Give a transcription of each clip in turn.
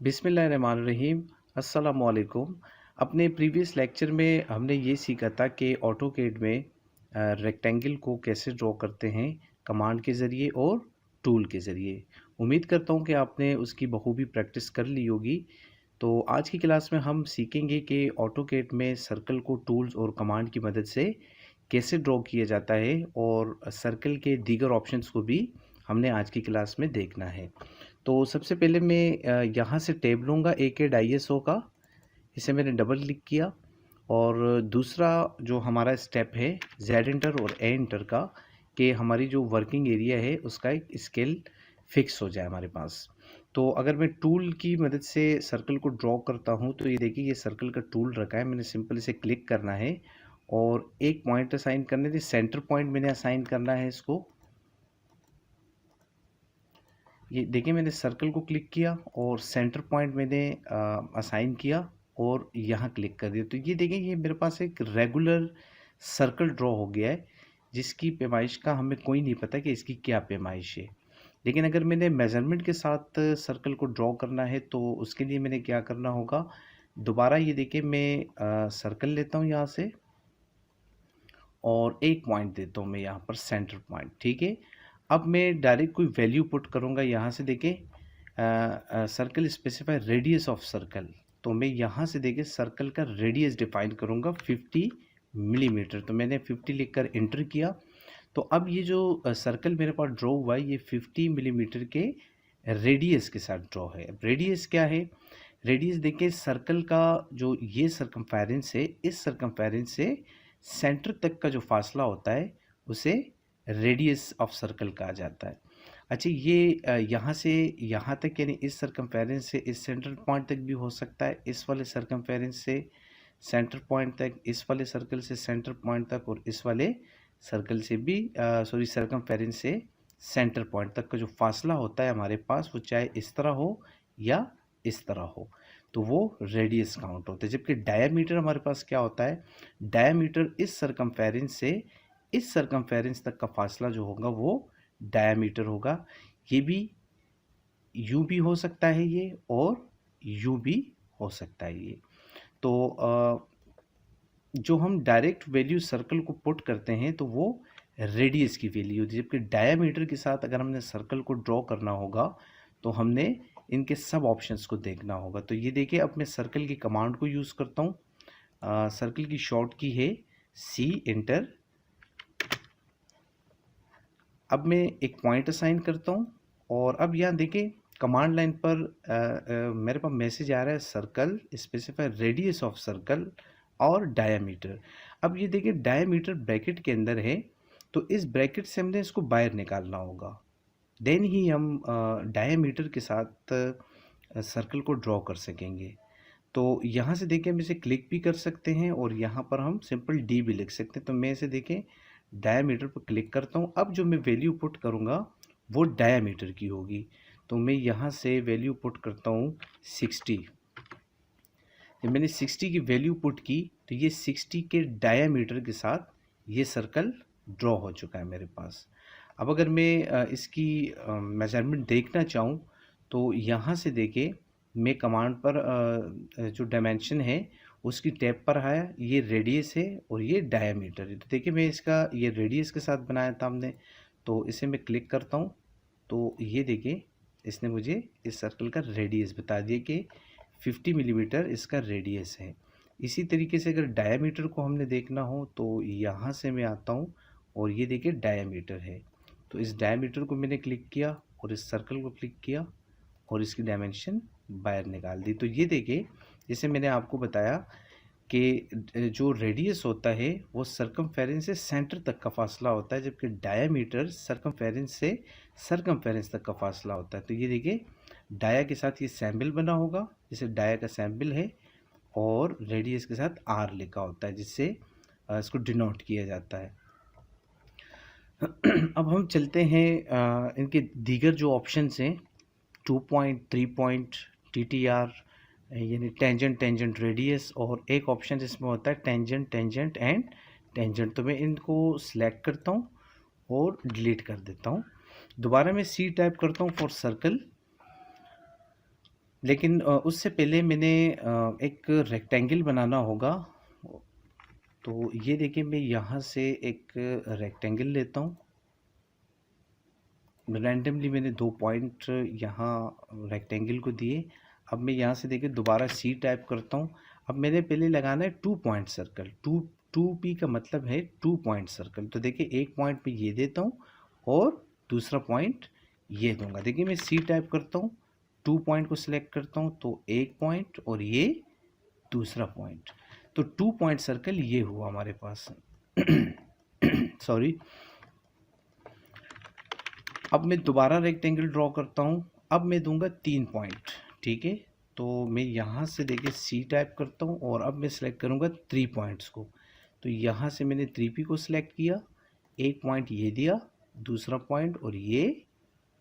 बिस्मिल्लाहिर्रहमानिर्रहीम। अस्सलामुअलैकुम। अपने प्रीवियस लेक्चर में हमने ये सीखा था कि ऑटोकैड में रेक्टेंगल को कैसे ड्रॉ करते हैं कमांड के ज़रिए और टूल के ज़रिए। उम्मीद करता हूँ कि आपने उसकी बखूबी प्रैक्टिस कर ली होगी। तो आज की क्लास में हम सीखेंगे कि ऑटोकैड में सर्कल को टूल्स और कमांड की मदद से कैसे ड्रॉ किया जाता है और सर्कल के दीगर ऑप्शंस को भी हमने आज की क्लास में देखना है। तो सबसे पहले मैं यहाँ से टैब लूँगा AKDISO का। इसे मैंने डबल क्लिक किया और दूसरा जो हमारा स्टेप है Z एंटर और A एंटर का, कि हमारी जो वर्किंग एरिया है उसका एक स्केल फिक्स हो जाए हमारे पास। तो अगर मैं टूल की मदद से सर्कल को ड्रॉ करता हूँ तो ये देखिए, ये सर्कल का टूल रखा है। मैंने सिंपल इसे क्लिक करना है और एक पॉइंट असाइन करने थे, सेंटर पॉइंट मैंने असाइन करना है इसको। ये देखिए, मैंने सर्कल को क्लिक किया और सेंटर पॉइंट मैंने असाइन किया और यहाँ क्लिक कर दिया। तो ये देखिए, ये मेरे पास एक रेगुलर सर्कल ड्रॉ हो गया है, जिसकी पैमाइश का हमें कोई नहीं पता कि इसकी क्या पैमाइश है। लेकिन अगर मैंने मेज़रमेंट के साथ सर्कल को ड्रॉ करना है तो उसके लिए मैंने क्या करना होगा, दोबारा ये देखिए, मैं सर्कल लेता हूँ यहाँ से और एक पॉइंट देता हूँ मैं यहाँ पर, सेंटर पॉइंट। ठीक है। अब मैं डायरेक्ट कोई वैल्यू पुट करूँगा यहाँ से। देखिए, circle specify radius of circle, तो मैं यहाँ से देखिए सर्कल का रेडियस डिफाइन करूँगा 50 मिलीमीटर। तो मैंने 50 लिखकर एंटर किया। तो अब ये जो सर्कल मेरे पास ड्रॉ हुआ है, ये 50 मिलीमीटर के रेडियस के साथ ड्रॉ है। अब रेडियस क्या है? रेडियस देखिए, सर्कल का जो ये सर्कमफेरेंस है, इस सर्कमफेरेंस से सेंटर तक का जो फासला होता है उसे रेडियस ऑफ सर्कल कहा जाता है। अच्छा, ये यहाँ से यहाँ तक, यानी इस सर्कमफेरेंस से इस सेंटर पॉइंट तक भी हो सकता है, इस वाले सर्कमफेरेंस से सेंटर पॉइंट तक, इस वाले सर्कल से सेंटर पॉइंट तक, और इस वाले सर्कल से भी सॉरी सर्कमफेरेंस से सेंटर पॉइंट तक का जो फासला होता है हमारे पास, वो चाहे इस तरह हो या इस तरह हो, तो वो रेडियस काउंट होता है। जबकि डायामीटर हमारे पास क्या होता है? डायामीटर इस सर्कमफेरेंस से इस सर्कमफेरेंस तक का फासला जो होगा वो डायामीटर होगा। ये भी यूं भी हो सकता है ये, और यूं भी हो सकता है ये। तो जो हम डायरेक्ट वैल्यू सर्कल को पुट करते हैं तो वो रेडियस की वैल्यू होती है, जबकि डायामीटर के साथ अगर हमने सर्कल को ड्रॉ करना होगा तो हमने इनके सब ऑप्शंस को देखना होगा। तो ये देखिए, अब मैं सर्कल की कमांड को यूज़ करता हूँ। सर्कल की शॉर्ट की है C एंटर। अब मैं एक पॉइंट असाइन करता हूँ और अब यहाँ देखिए कमांड लाइन पर मेरे पास मैसेज आ रहा है, circle specify radius of circle और डायामीटर। अब ये देखिए, डायामीटर ब्रैकेट के अंदर है, तो इस ब्रैकेट से हमने इसको बाहर निकालना होगा, देन ही हम डायामीटर के साथ सर्कल को ड्रॉ कर सकेंगे। तो यहाँ से देखिए, हम इसे क्लिक भी कर सकते हैं और यहाँ पर हम सिंपल D भी लिख सकते हैं। तो मैं इसे देखें डायामीटर पर क्लिक करता हूँ। अब जो मैं वैल्यू पुट करूँगा वो डायामीटर की होगी। तो मैं यहाँ से वैल्यू पुट करता हूँ 60। जब मैंने 60 की वैल्यू पुट की तो ये 60 के डायामीटर के साथ ये सर्कल ड्रॉ हो चुका है मेरे पास। अब अगर मैं इसकी मेजरमेंट देखना चाहूँ तो यहाँ से देखिए, मैं कमांड पर जो डायमेंशन है उसकी टैब पर आया, ये रेडियस है और ये डायामीटर है। तो देखिए, मैं इसका ये रेडियस के साथ बनाया था हमने, तो इसे मैं क्लिक करता हूँ तो ये देखिए, इसने मुझे इस सर्कल का रेडियस बता दिया कि 50 मिलीमीटर इसका रेडियस है। इसी तरीके से अगर डायामीटर को हमने देखना हो तो यहाँ से मैं आता हूँ और ये देखिए डायामीटर है। तो इस डायामीटर को मैंने क्लिक किया और इस सर्कल को क्लिक किया और इसकी डायमेंशन बाहर निकाल दी। तो ये देखिए, जैसे मैंने आपको बताया कि जो रेडियस होता है वो सर्कमफेरेंस से सेंटर तक का फासला होता है, जबकि डायामीटर सर्कमफेरेंस से सर्कमफेरेंस तक का फासला होता है। तो ये देखिए, डाया के साथ ये सैम्बल बना होगा, जैसे डाया का सैम्बल है, और रेडियस के साथ R लिखा होता है, जिससे इसको डिनोट किया जाता है। अब हम चलते हैं इनके दीगर जो ऑप्शंस हैं, 2 पॉइंट, 3 पॉइंट, TTR यानी टेंजेंट, टेंजेंट रेडियस, और एक ऑप्शन इसमें होता है टेंजेंट, टेंजेंट एंड टेंजेंट। तो मैं इनको सिलेक्ट करता हूँ और डिलीट कर देता हूँ। दोबारा मैं C टाइप करता हूँ फॉर सर्कल। लेकिन उससे पहले मैंने एक रेक्टेंगल बनाना होगा। तो ये देखिए, मैं यहाँ से एक रेक्टेंगल लेता हूँ। रैंडमली मैंने 2 पॉइंट यहाँ रेक्टेंगल को दिए। अब मैं यहाँ से देखिए दोबारा सी टाइप करता हूँ। अब मैंने पहले लगाना है 2 पॉइंट सर्कल। 2 पी का मतलब है 2 पॉइंट सर्कल। तो देखिए एक पॉइंट पे ये देता हूँ और दूसरा पॉइंट ये दूंगा। देखिए मैं सी टाइप करता हूँ, 2 पॉइंट को सिलेक्ट करता हूँ, तो एक पॉइंट और ये दूसरा पॉइंट। तो 2 पॉइंट सर्कल ये हुआ हमारे पास। सॉरी। अब मैं दोबारा रेक्टेंगल ड्रॉ करता हूँ। अब मैं दूंगा 3 पॉइंट, ठीक है। तो मैं यहाँ से देखिए सी टाइप करता हूँ और अब मैं सिलेक्ट करूँगा 3 पॉइंट्स को। तो यहाँ से मैंने 3P को सिलेक्ट किया, एक पॉइंट ये दिया, दूसरा पॉइंट और ये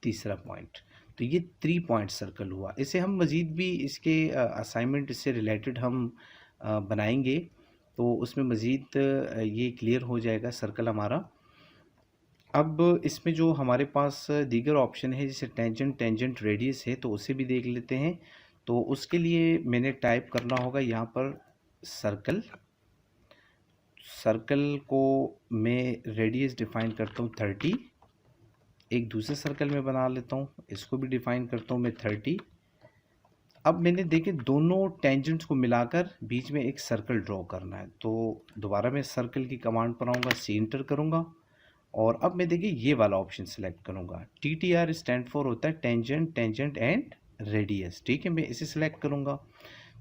तीसरा पॉइंट। तो ये 3 पॉइंट सर्कल हुआ। इसे हम मज़ीद भी इसके असाइनमेंट इससे रिलेटेड हम बनाएंगे, तो उसमें मज़ीद ये क्लियर हो जाएगा सर्कल हमारा। अब इसमें जो हमारे पास दीगर ऑप्शन है जैसे टेंजेंट, टेंजेंट रेडियस है, तो उसे भी देख लेते हैं। तो उसके लिए मैंने टाइप करना होगा यहाँ पर सर्कल। सर्कल को मैं रेडियस डिफाइन करता हूँ 30। एक दूसरे सर्कल में बना लेता हूँ, इसको भी डिफाइन करता हूँ मैं 30। अब मैंने देखे दोनों टेंजेंट्स को मिलाकर बीच में एक सर्कल ड्रॉ करना है। तो दोबारा मैं सर्कल की कमांड पर आऊँगा, सी एंटर करूँगा और अब मैं देखिए ये वाला ऑप्शन सेलेक्ट करूँगा। TTR स्टैंड फॉर होता है टेंजेंट, टेंजेंट एंड रेडियस, ठीक है। मैं इसे सिलेक्ट करूँगा।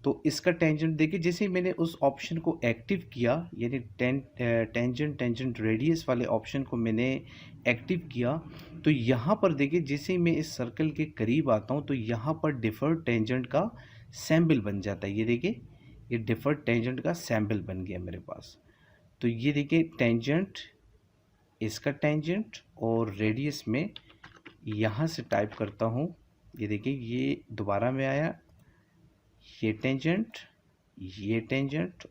तो इसका टेंजेंट देखिए, जैसे ही मैंने उस ऑप्शन को एक्टिव किया, यानी टेंजेंट, टेंजेंट रेडियस वाले ऑप्शन को मैंने एक्टिव किया, तो यहाँ पर देखिए जैसे ही मैं इस सर्कल के करीब आता हूँ तो यहाँ पर डिफर्ड टेंजेंट का सैम्पल बन जाता है। ये देखिए, ये डिफर्ड टेंजेंट का सैम्पल बन गया मेरे पास। तो ये देखिए टेंजेंट, इसका टेंजेंट और रेडियस में यहाँ से टाइप करता हूँ। ये देखिए ये दोबारा में आया, ये टेंजेंट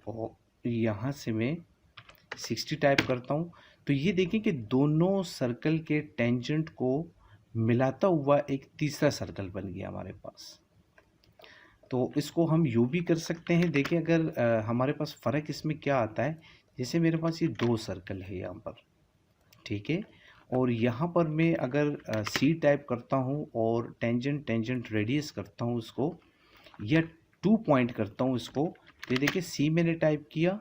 और यहाँ से मैं 60 टाइप करता हूँ। तो ये देखिए कि दोनों सर्कल के टेंजेंट को मिलाता हुआ एक तीसरा सर्कल बन गया हमारे पास। तो इसको हम यूँ भी कर सकते हैं। देखिए अगर हमारे पास फ़र्क इसमें क्या आता है, जैसे मेरे पास ये 2 सर्कल है यहाँ पर, ठीक है। और यहाँ पर मैं अगर सी टाइप करता हूँ और टेंजेंट, टेंजेंट रेडियस करता हूँ उसको, या 2 पॉइंट करता हूँ इसको, तो ये देखिए सी मैंने टाइप किया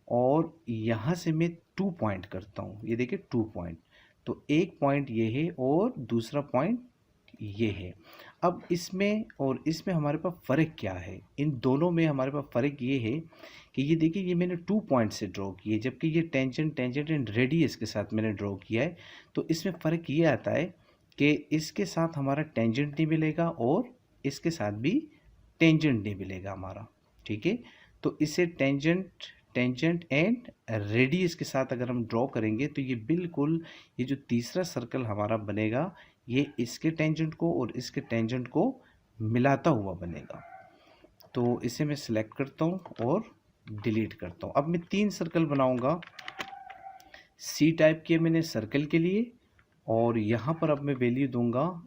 और यहाँ से मैं 2 पॉइंट करता हूँ। ये देखिए 2 पॉइंट, तो एक पॉइंट ये है और दूसरा पॉइंट ये है। अब इसमें और इसमें हमारे पास फ़र्क क्या है, इन दोनों में हमारे पास फ़र्क ये है कि ये देखिए ये मैंने 2 पॉइंट से ड्रॉ किए, जबकि ये टेंजेंट, टेंजेंट एंड रेडियस के साथ मैंने ड्रॉ किया है। तो इसमें फ़र्क ये आता है कि इसके साथ हमारा टेंजेंट नहीं मिलेगा और इसके साथ भी टेंजेंट नहीं मिलेगा हमारा, ठीक है। तो इसे टेंजेंट, टेंजेंट एंड रेडियस के साथ अगर हम ड्रॉ करेंगे तो ये बिल्कुल, ये जो तीसरा सर्कल हमारा बनेगा ये इसके टेंजेंट को और इसके टेंजेंट को मिलाता हुआ बनेगा। तो इसे मैं सिलेक्ट करता हूँ और डिलीट करता हूँ। अब मैं 3 सर्कल बनाऊंगा। सी टाइप किया मैंने सर्कल के लिए और यहाँ पर अब मैं वैल्यू दूंगा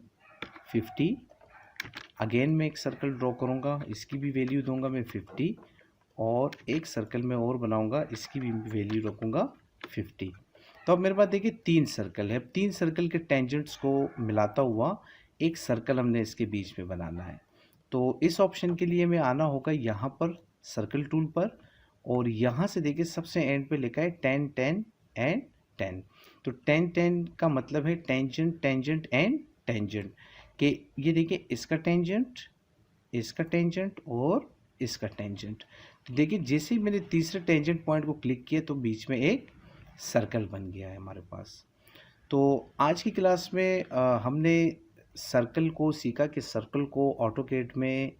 50। अगेन मैं एक सर्कल ड्रॉ करूँगा, इसकी भी वैल्यू दूंगा मैं 50 और एक सर्कल में और बनाऊंगा, इसकी भी वैल्यू रखूँगा 50। तो अब मेरे पास देखिए 3 सर्कल है। 3 सर्कल के टेंजेंट्स को मिलाता हुआ एक सर्कल हमने इसके बीच में बनाना है। तो इस ऑप्शन के लिए मैं आना होगा यहाँ पर सर्कल टूल पर और यहाँ से देखिए सबसे एंड पे लिखा है 10, 10 एंड 10। तो 10, 10 का मतलब है टेंजेंट, टेंजेंट एंड टेंजेंट, कि ये देखिए इसका टेंजेंट, इसका टेंजेंट और इसका टेंजेंट। तो देखिए जैसे ही मैंने तीसरे टेंजेंट पॉइंट को क्लिक किया तो बीच में एक सर्कल बन गया है हमारे पास। तो आज की क्लास में हमने सर्कल को सीखा कि सर्कल को ऑटोकैड में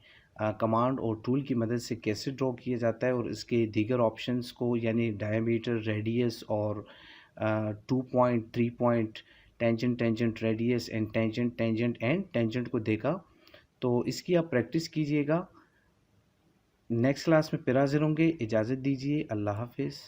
कमांड और टूल की मदद से कैसे ड्रॉ किया जाता है और इसके दीगर ऑप्शंस को यानी डायमीटर, रेडियस और 2 point, 3 point, tangent, tangent radius and tangent, tangent and tangent को देखा। तो इसकी आप प्रैक्टिस कीजिएगा। नेक्स्ट क्लास में फिर हाजिर होंगे। इजाज़त दीजिए। अल्लाह हाफिज़।